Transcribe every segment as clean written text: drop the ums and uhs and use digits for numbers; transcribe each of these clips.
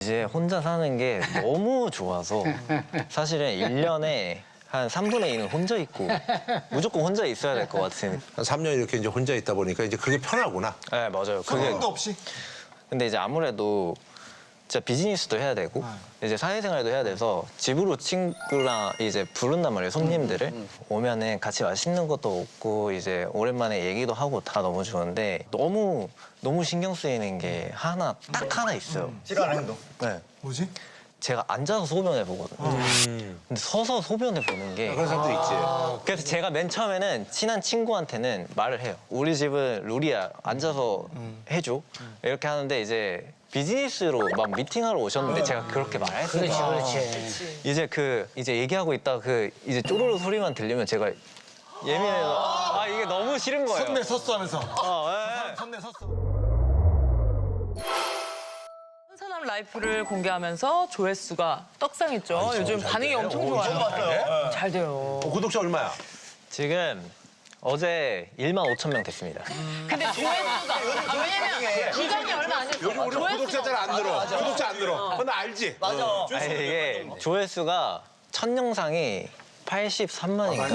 이제 혼자 사는 게 너무 좋아서 사실은 1년에 한 3분의 2는 혼자 있고 무조건 혼자 있어야 될 것 같은. 한 3년 이렇게 이제 혼자 있다 보니까 이제 그게 편하구나. 네, 맞아요. 소음도 없이. 근데 이제 아무래도 진짜 비즈니스도 해야 되고 이제 사회생활도 해야 돼서 집으로 친구랑 이제 부른단 말이에요, 손님들을. 오면은 같이 맛있는 것도 먹고 이제 오랜만에 얘기도 하고 다 너무 좋은데 너무 신경 쓰이는 게 딱 하나 있어요. 싫어하는 행동. 네. 뭐지? 제가 앉아서 소변을 보거든요. 근데 서서 소변을 보는 게 그런 사람도 있지. 그래서 제가 맨 처음에는 친한 친구한테는 말을 해요. 우리 집은 룰이야. 앉아서 해줘. 이렇게 하는데 이제 비즈니스로 막 미팅하러 오셨는데 제가 그렇게 말했어요. 그렇지. 이제 얘기하고 있다가 이제 쪼르르 소리만 들리면 제가 예민해서 이게 너무 싫은 거예요. 선내 섰어 하면서. 예. 선내 섰어. 선사남 라이프를 공개하면서 조회수가 떡상했죠. 요즘 반응이 엄청 좋아요. 잘 돼요. 구독자 얼마야? 지금 어제 1만 5천 명 됐습니다. 근데 조회수가 왜냐면 기간이 얼마 안 됐어. 요즘 우리 구독자 잘 안 들어. 구독자 안 들어. 그건 알지? 맞아. 이게 조회수가 첫 영상이 83만인가.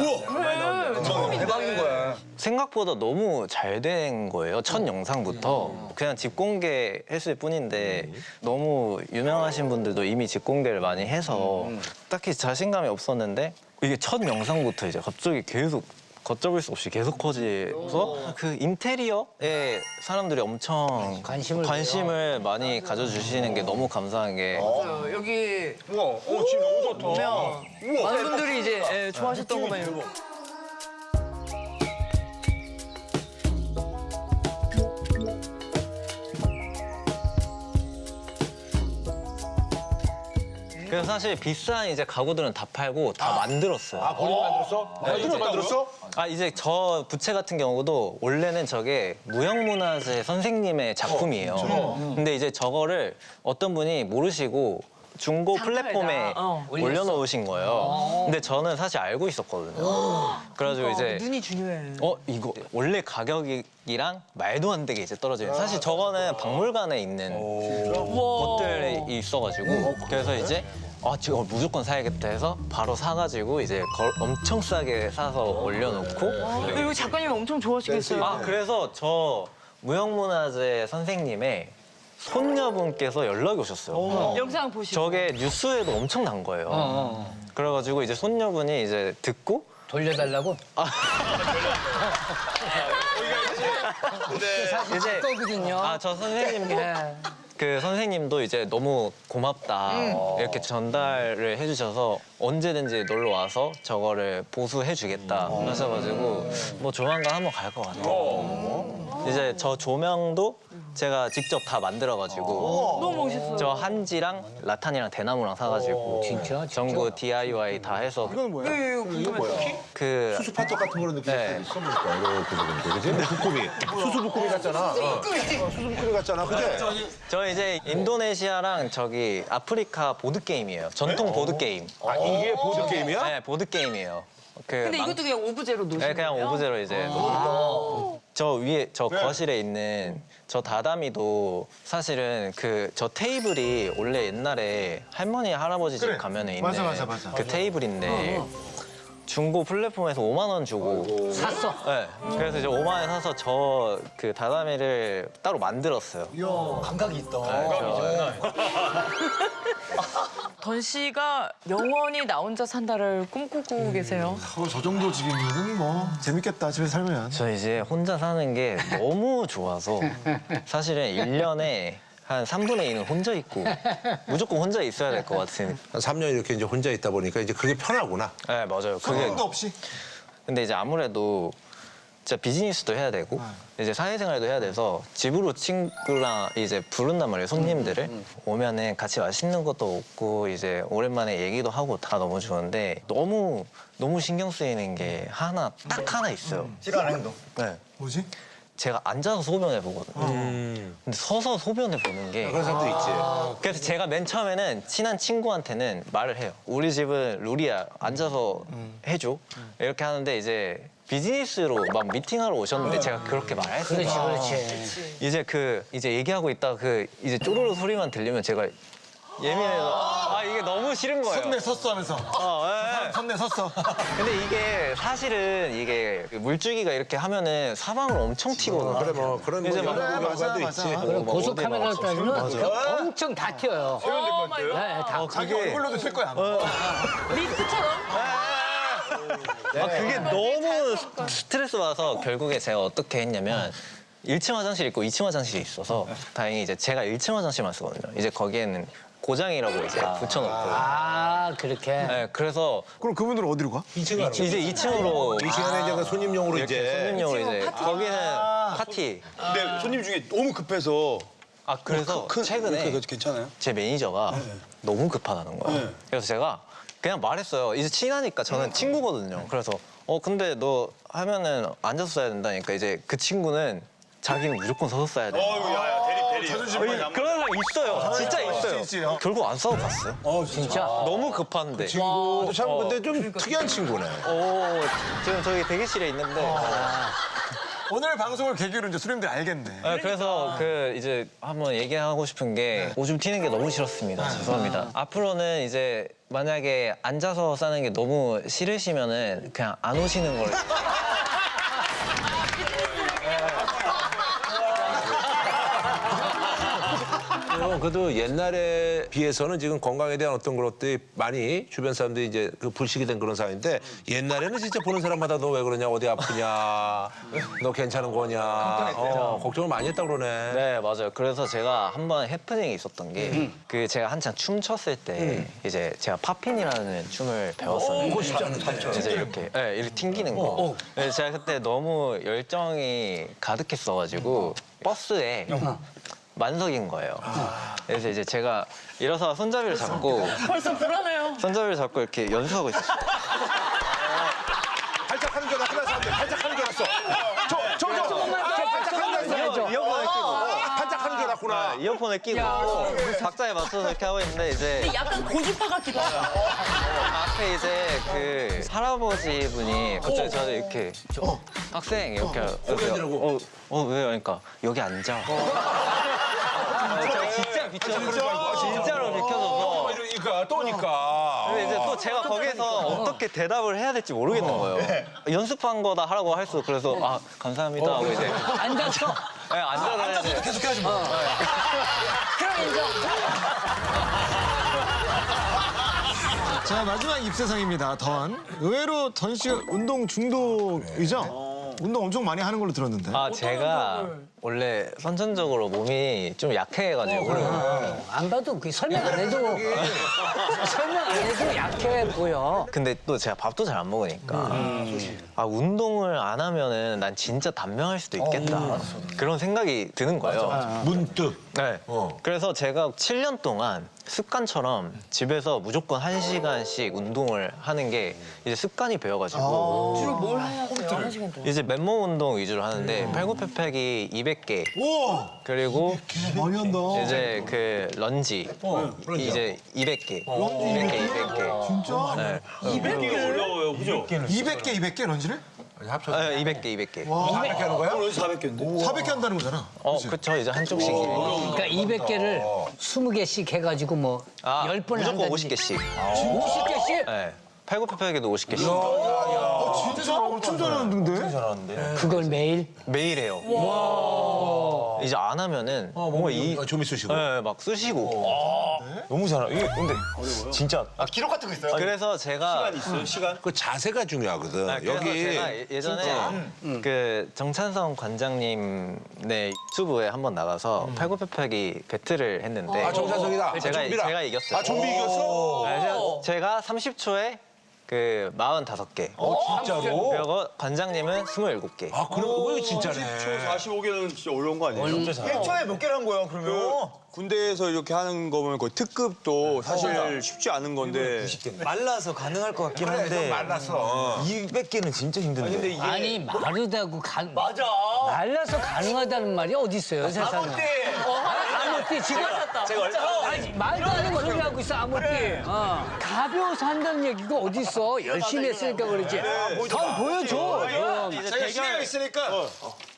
대박인 거야. 생각보다 너무 잘 된 거예요. 첫 영상부터. 그냥 집 공개했을 뿐인데 너무 유명하신 분들도 이미 집 공개를 많이 해서 딱히 자신감이 없었는데 이게 첫 영상부터 이제 갑자기 계속 걷잡을 수 없이 계속 커지면서 그 인테리어에 사람들이 엄청 관심을 많이 가져주시는 게 너무 감사한 게 여기 우와, 집 너무 좋다. 많은 분들이 이제 좋아하셨던 것만 이러고. 그래서 사실 비싼 이제 가구들은 다 팔고 다 만들었어요. 아, 본인이 만들었어? 본인이 만들었어? 이제 저 부채 같은 경우도 원래는 저게 무형문화재 선생님의 작품이에요. 근데 이제 저거를 어떤 분이 모르시고 중고 플랫폼에 올려놓으신 거예요. 근데 저는 사실 알고 있었거든요. 그래가지고 이제 눈이 중요해. 이거 원래 가격이랑 말도 안 되게 이제 떨어져요. 사실 저거는 박물관에 있는 것들이 있어가지고 그래서 이제 지금 무조건 사야겠다 해서 바로 사가지고 이제 엄청 싸게 사서 올려놓고 이거 작가님이 엄청 좋아하시겠어요. 그래서 저 무형문화재 선생님의 손녀분께서 연락이 오셨어요. 영상 보시고. 저게 뉴스에도 엄청 난 거예요. 그래가지고 이제 손녀분이 이제 듣고 돌려달라고? 이제 거거든요. 저 선생님도 그 선생님도 이제 너무 고맙다 이렇게 전달을 해주셔서 언제든지 놀러 와서 저거를 보수해주겠다 하셔가지고 뭐 조만간 한번 갈 것 같아요. 이제 저 조명도 제가 직접 다 만들어가지고 너무 멋있어요. 저 한지랑 라탄이랑 대나무랑 사가지고 진짜? 전부 DIY 다 해서 이건 뭐야? 이거 궁금해요. 그 수수 파떡 같은 거로 느낌 네. 있어 보니까 이렇게 보니까 그지? 부꾸미. 수수 부꾸미 같잖아. 수수 부꾸미 같잖아. 그지? 저 이제 인도네시아랑 저기 아프리카 보드 게임이에요. 전통 보드 게임. 이게 보드 게임이야? 네, 보드 게임이에요. 근데 이것도 그냥 오브제로 놓으신 네, 그냥 거예요? 오브제로 이제 저 위에 저 거실에 있는 저 다다미도 사실은 저 테이블이 원래 옛날에 할머니 할아버지 집 그래. 가면은 있는 맞아. 그 테이블인데 중고 플랫폼에서 5만 원 주고 샀어. 네, 그래서 이제 5만 원 사서 저 그 다다미를 따로 만들었어요. 감각이 있다. 던 씨가 영원히 나 혼자 산다를 꿈꾸고 계세요. 저 정도 집이면은 뭐 재밌겠다 집에 살면. 저 이제 혼자 사는 게 너무 좋아서 사실은 1년에 한 3분의 2는 혼자 있고 무조건 혼자 있어야 될 것 같은. 한 3년 이렇게 이제 혼자 있다 보니까 이제 그게 편하구나. 네, 맞아요. 소음도 없이. 근데 이제 아무래도 진짜 비즈니스도 해야 되고 이제 사회생활도 해야 돼서 집으로 친구랑 이제 부른단 말이에요, 손님들을. 오면은 같이 맛있는 것도 먹고 이제 오랜만에 얘기도 하고 다 너무 좋은데 너무 신경 쓰이는 게 딱 하나 있어요. 싫어하는 행동. 네. 뭐지? 제가 앉아서 소변을 보거든요. 근데 서서 소변을 보는 게 그런 사람도 있지. 그래서 제가 맨 처음에는 친한 친구한테는 말을 해요. 우리 집은 룰이야. 앉아서 해줘. 이렇게 하는데 이제 비즈니스로 막 미팅하러 오셨는데 제가 그렇게 말했어요. 그렇지. 이제 얘기하고 있다가 이제 쪼르르 소리만 들리면 제가 예민해서 이게 너무 싫은 거예요. 선내 섰어 하면서. 예. 선내 섰어. 근데 이게 사실은 이게 물줄기가 이렇게 하면은 사방을 엄청 튀거든요. 그래 뭐 그런 뭐 이제 막 연구 결과도 맞아. 있지. 그럼 고속 어디 카메라로 나왔어? 따지면 엄청 다 튀어요. 네, 다. 자기 얼굴로도 튈 거야. 아마. 리스트처럼. 그게 너무 스트레스 받아서 결국에 제가 어떻게 했냐면 1층 화장실 있고 2층 화장실이 있어서 다행히 이제 제가 1층 화장실만 쓰거든요. 이제 거기에는 고장이라고 이제 붙여놓고. 아, 그렇게. 네, 그래서 그럼 그분들은 어디로 가? 이제 2층으로 이 시간에 이제 그 손님용으로 이렇게 이제 손님용으로 이제 거기는 파티. 근데 손님 중에 너무 급해서 그래서 최근에 괜찮아요? 제 매니저가 너무 급하다는 거예요. 그래서 제가 그냥 말했어요. 이제 친하니까 저는 친구거든요. 그래서 근데 너 하면은 앉아서 써야 된다니까 이제 그 친구는 자기는 무조건 서서 써야 돼. 야야 대리. 그런 사람 있어요. 진짜 있어요. 있지. 결국 안 싸우고 갔어요. 진짜. 너무 급한데. 친구도 참 근데 좀 특이한 친구네. 지금 저기 대기실에 있는데. 오늘 방송을 계기로 이제 수령들이 알겠네. 그래서 이제 한번 얘기하고 싶은 게 오줌 튀는 게 너무 싫었습니다. 죄송합니다. 앞으로는 이제 만약에 앉아서 싸는 게 너무 싫으시면은 그냥 안 오시는 걸. 그래도 옛날에 비해서는 지금 건강에 대한 어떤 것들이 많이 주변 사람들이 이제 그 불식이 된 그런 상황인데 옛날에는 진짜 보는 사람마다 너 왜 그러냐 어디 아프냐 너 괜찮은 거냐 걱정을 많이 했다 그러네. 네, 맞아요. 그래서 제가 한 번 해프닝이 있었던 게 제가 한창 춤 췄을 때 이제 제가 팝핀이라는 춤을 배웠었는데 이제 이렇게 이렇게 튕기는 거. 네, 제가 그때 너무 열정이 가득했어가지고 버스에 만석인 거예요. 그래서 이제 제가 일어서 손잡이를 잡고 벌써 불안해요. 손잡이를 잡고 이렇게 연습하고 있었어요. 발작하는 줄 알았어. 사람들 발작하는 줄 알았어. 발작하는 줄 알았어. 이어폰을 끼고 발작하는 줄 알았구나. 이어폰을 끼고 박자에 맞춰서 이렇게 하고 있는데 이제 약간 고주파 같기도 하고. 앞에 이제 그 할아버지 분이 갑자기 저를 이렇게 학생 이렇게 고개들고 왜요? 그러니까 여기 앉아. 제가 진짜 비켜서 진짜로 비켜줘서 이러니까 또니까. 근데 이제 또 제가 거기서 어떻게 대답을 해야 될지 모르겠는 거예요. 연습한 거다 하라고 할 수 그래서 감사합니다 하고 이제 앉아서. 네, 앉아서 계속 해야지 뭐. 자, 마지막 입세상입니다. 던. 의외로 던 씨가 운동 중독이죠? 운동 엄청 많이 하는 걸로 들었는데. 제가 원래 선천적으로 몸이 좀 약해가지고 안 봐도 그 설명 안 해도 설명 안 해도 약해 보여. 근데 또 제가 밥도 잘 안 먹으니까 운동을 안 하면은 난 진짜 단명할 수도 있겠다 그런 생각이 드는 거예요. 문득. 네. 그래서 제가 7년 동안 습관처럼 집에서 무조건 1시간씩 운동을 하는 게 이제 습관이 배어가지고 주로 뭘 해야 돼요? 한 시간 동안. 이제 맨몸 운동 위주로 하는데 팔굽혀펴기 200개 우와! 그리고 많이 한다. 이제 그 런지 이제 200개 200개 진짜? 네. 200개 런지를? 200개 400개 하는 거야? 400개 한다는 거잖아. 그쵸 이제 한쪽씩 그러니까 200개를 20개씩 해가지고 뭐 10번 무조건 한다든지. 50개씩 50개씩? 네. 팔굽혀펴기도 50개씩 진짜? 엄청 잘하는데? 그걸 매일? 매일 해요 이제 안 하면은 뭔가 좀 있으시고. 네, 막 쑤시고 너무 잘하 이게 근데 진짜 기록 같은 거 있어요? 그래서 제가 시간? 그 자세가 중요하거든. 그래서 여기 제가 예전에 그 정찬성 관장님네 유튜브에 한번 나가서 팔굽혀펴기 배틀을 했는데 정찬성이다. 제가 이겼어요. 좀비 이겼어? 그래서 제가 30초에 그 45개. 진짜로? 그리고 관장님은 27개. 그럼 이거 진짜네. 45개는 진짜 어려운 거 아니에요? 1초에 몇 개를 한 거야 그러면? 군대에서 이렇게 하는 거면 거의 특급도 사실 쉽지 않은 건데 말라서 가능할 것 같긴 한데 말랐어. 200개는 진짜 힘든데. 아니 마르다고 맞아. 말라서 가능하다는 말이 어디 있어요 세상에? 아무띠 지금 아니, 말도 안 되는 소리 하고 있어 아무띠. 가벼워서 한다는 얘기가 어디 있어? 열심히 했으니까 그러지. 더 보여줘. 이제 제가 시간이 있으니까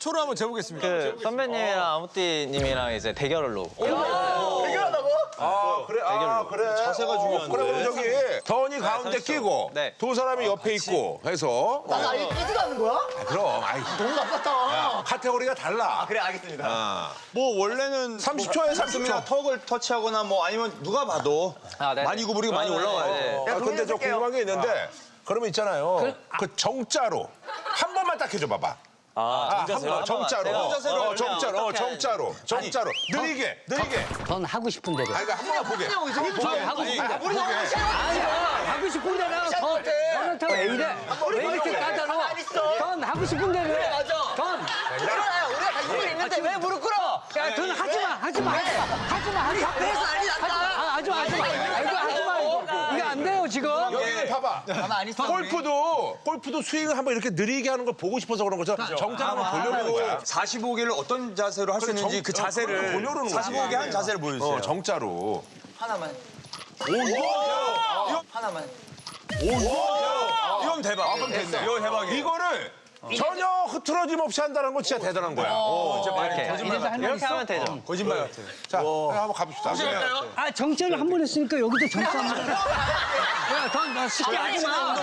초로 한번 재보겠습니다. 그 선배님이랑 아무띠님이랑 이제 대결로. 대결하다고? 그래. 아, 그래. 자세가 중요한데. 그래, 그럼 저기 던이 가운데 끼고 네. 두 사람이 옆에 있고 해서. 나 이지도 않는 거야? 그럼. 아이, 너무 나빴다. 카테고리가 달라. 그래 알겠습니다. 뭐 원래는 30초에 30초나 턱을 터치하거나 뭐 아니면 누가 봐도 네네. 많이 구부리고 많이 올라와야 돼. 아, 근데 저 궁금한 게 있는데 그러면 있잖아요. 그 정자로 한 번만 딱 해줘 봐봐. 한 번, 정자로. 정자로. 느리게. 전 하고 싶은 대로. 아니, 그러니까 한 번만 보게. 하고 싶은 대로. 아니야. 하고 싶은 대로. 저는 왜 이래? 왜 이렇게 까다로워? 전 하고 싶은 대로 해. 전. 일어나요. 우리가 다 힘이 있는데 왜 무릎 꿇어? 야, 전 하지 마. 하지 마. 그래서 난리 났다. 하지 마. 이거 하지 마. 이거 안 돼요, 지금. 여기는 봐봐. 골프도 스윙을 한번 이렇게 느리게 하는 걸 보고 싶어서 그런 거죠. 정자 한번 보려는 거야. 45개를 어떤 자세로 할 수 있는지 그 자세를 보려는 거야. 45개 한 자세를 보여주세요. 정자로. 하나만. 하나만. 이건 대박. 그럼 됐네. 이거 대박이에요. 이거를 전혀 흐트러짐 없이 한다는 건 진짜 대단한 거야. 이렇게 하면 되죠. 거짓말 같아. 자, 한번 가봅시다. 아, 정자를 한 번 했으니까 여기도 정자 한 번. 야, 넌 쉽게 하지 마.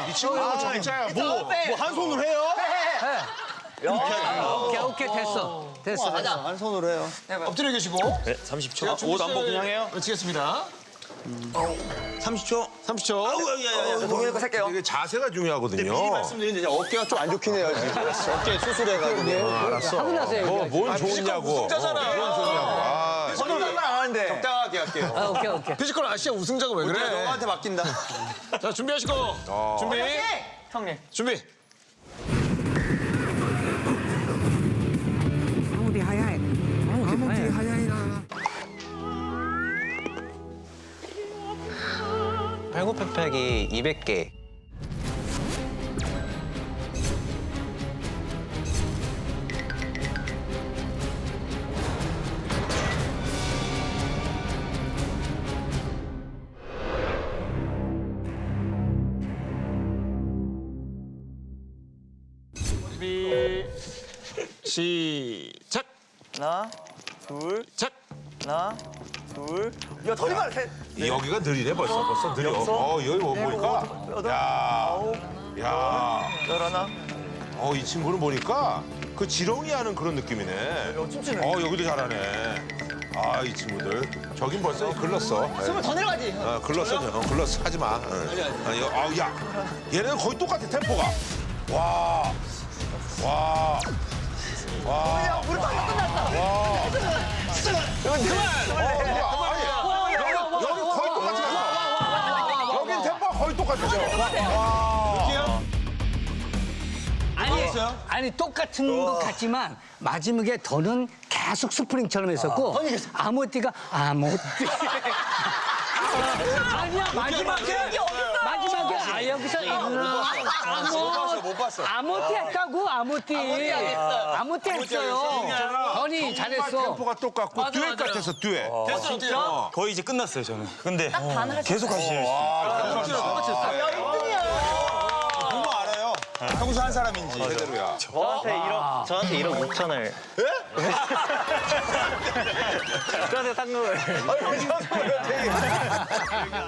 이 친구는 정자야. 뭐 한 손으로 해요? 오케이, 됐어. 한 손으로 해요. 엎드려 계시고. 네, 30초. 옷 안 벗고 그냥 해요? 외치겠습니다. 30초. 30초. 동현이 거 살게요. 이게 자세가 중요하거든요. 미리 말씀드리는데 어깨가 좀 안 좋긴 해요 지금. 어깨 수술해가지고. 하고 나서요. 뭔 좋냐고. 우승자잖아요. 뭔 좋냐고. 저도 안 하는데. 적당하게 할게요. 아, 오케이. 피지컬 아시아 우승자가 왜 그래. 그래? 너한테 맡긴다. 자, 준비하시고. 준비. 형님. 준비. 팔굽혀펴기 200개. 준비. 시작. 하나, 둘, 작. 하나, 둘. 야, 더 이만 셋. 여기가 느리네 벌써 느려. 여기 뭐 보니까. 야. 열하나. 이 친구는 보니까 그 지렁이 하는 그런 느낌이네. 춤추네. 여기도 잘하네. 이 친구들. 저긴 벌써 글렀어. 숨을 더 내려가지. 글렀어. 하지 마. 야. 얘네는 거의 똑같아, 템포가. 와. 야, 무릎 다 끝났다. 여기 거의 똑같이 갔어. 여긴 템포가 거의 똑같죠. 아니 똑같은 것 같지만 마지막에 더는 계속 스프링처럼 했었고 아모띠가 아모띠. 아니야 마지막에 여기서 못 봤어. 아모띠 했다고 아모띠 했어요. 더니 잘했어. 템포가 똑같고 듀엣 같아서 듀엣. 됐어. 거의 이제 끝났어요, 저는. 근데 계속 하시네요. 보면 알아요. 평소 한 사람인지. 제대로야. 저한테 1억 5천을. 저한테 상금을.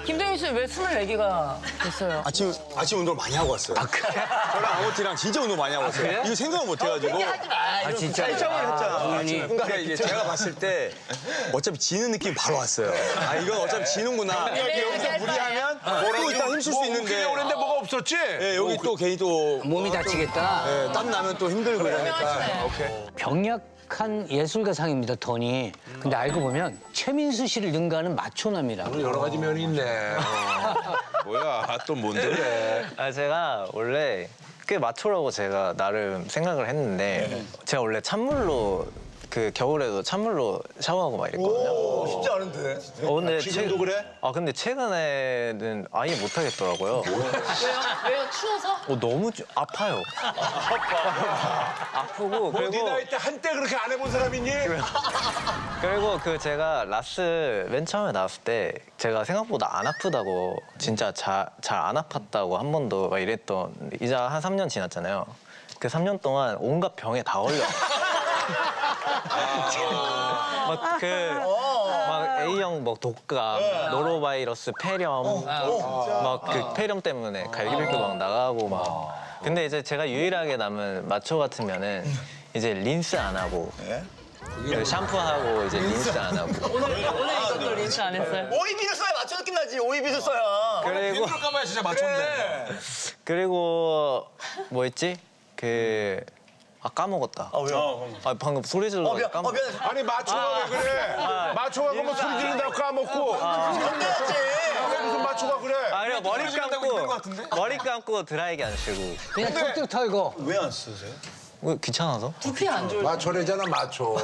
김동현 씨는 왜 24개가 됐어요? 아침 운동을 많이 하고 왔어요. 저랑 아모티랑 진짜 운동 많이 하고 왔어요. 이거 생각을 못 해가지고. 진짜. 처음으로 했잖아. 동현이. 그러니까 이게 제가 봤을 때 어차피 지는 느낌이 바로 왔어요. 이건 어차피 지는구나. 여기서 무리하면 또 이따 힘쓸 수 있는데. 오는데 뭐가 없었지? 예, 여기 또 괜히 또 몸이 다치겠다. 예, 땀 나면 또 힘들고 이러니까. 병약한 예술가상입니다, 더니. 근데 알고 보면 최민수 씨를 능가하는 마초남이라. 여러 가지 면이 있네. 뭐야, 또 뭔데 그래. 제가 원래 꽤 마초라고 제가 나름 생각을 했는데 제가 원래 찬물로 그 겨울에도 찬물로 샤워하고 막 이랬거든요. 쉽지 않은데. 근데 지금도 그래? 근데 최근에는 아예 못 하겠더라고요. 왜요? 추워서? 너무 아파요. 아프고 네 그리고 나이 때 한때 그렇게 안 해본 사람 있니? 그리고 제가 라스 맨 처음에 나왔을 때 제가 생각보다 안 아프다고 진짜 잘 안 아팠다고 한 번도 막 이랬던 이제 한 3년 지났잖아요. 그 3년 동안 온갖 병에 다 걸려. A형 뭐 독감, 노로바이러스, 폐렴, 막 그 폐렴 때문에 갈기백도 막 나가고 막. 근데 이제 제가 유일하게 남은 마초 같으면은 이제 린스 안 하고 샴푸하고 이제 린스 안 하고 오늘 이것도 린스 안 했어요? 오이비를 써야 맞춰 느낌 나지. 오이비를 써야. 그리고 까마야 진짜 맞췄네. 그리고 뭐 있지? 까먹었다. 왜요? 방금 소리 질러 미안. 까먹었다. 미안해. 아니 마초가 왜 그래? 마초가 그러면 소리 지른다고 까먹고. 혼내야지. 왜 무슨 마초가 그래? 아니요 머리 감고 드라이기 안 쓰고 그냥 툭툭 털고. 왜 안 쓰세요? 귀찮아서? 두피 안 좋을 마초래잖아 마초.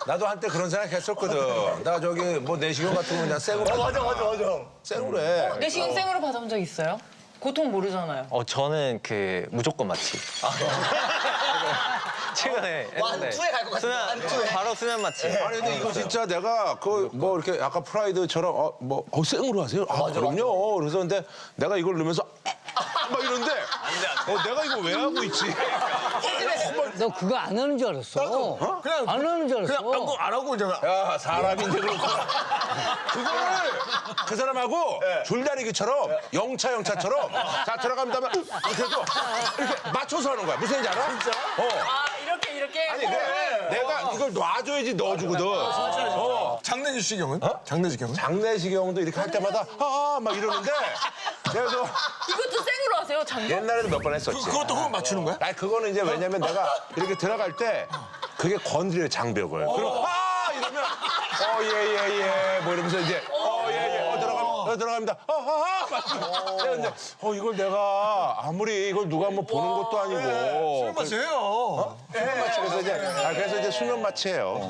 나도 한때 그런 생각 했었거든. 나 저기 뭐 내시경 같은 거 그냥 생으로. 맞아. 생으로 해. 내시경 생으로 받아본 적 있어요? 고통 모르잖아요. 저는 무조건 마취. 최근에 했는데 투에 갈것 같은데, 완투에. 바로 수면 마취. 아니 근데 이거 진짜 내가 그 뭐 이렇게 약간 프라이드처럼 생으로 하세요? 그럼요. 그래서 근데 내가 이걸 넣으면서 막 이런데 내가 이거 왜 하고 있지? 너 그거 안 하는 줄 알았어. 그냥 안 하는 줄 알았어. 안 하고 이제 야 사람인데 그렇구나. 그거를 그 사람하고 줄다리기처럼 영차처럼 자 들어갑니다 하면 이렇게 해서 이렇게 맞춰서 하는 거야. 무슨 얘기인지 알아? 진짜? 이렇게. 아니 그래. 내가 이걸 놔줘야지 넣어주거든. 장례주시 경은? 장례지 경은? 장내시경도 이렇게 할 때마다 막 이러는데 그래서 이것도 생으로 하세요, 장갑? 옛날에도 몇 번 했었지. 그것도 호흡 맞추는 거야? 아니 그거는 이제 왜냐면 내가 이렇게 들어갈 때 그게 건드려 장벽을. 그럼 이러면 예예예 뭐 이러면서 이제 예예 들어갑니다. 막 내가 이제 이걸 내가 아무리 이걸 누가 한번 보는 것도 아니고 맞아요. 수면 마취 그래서 이제 수면 마취예요.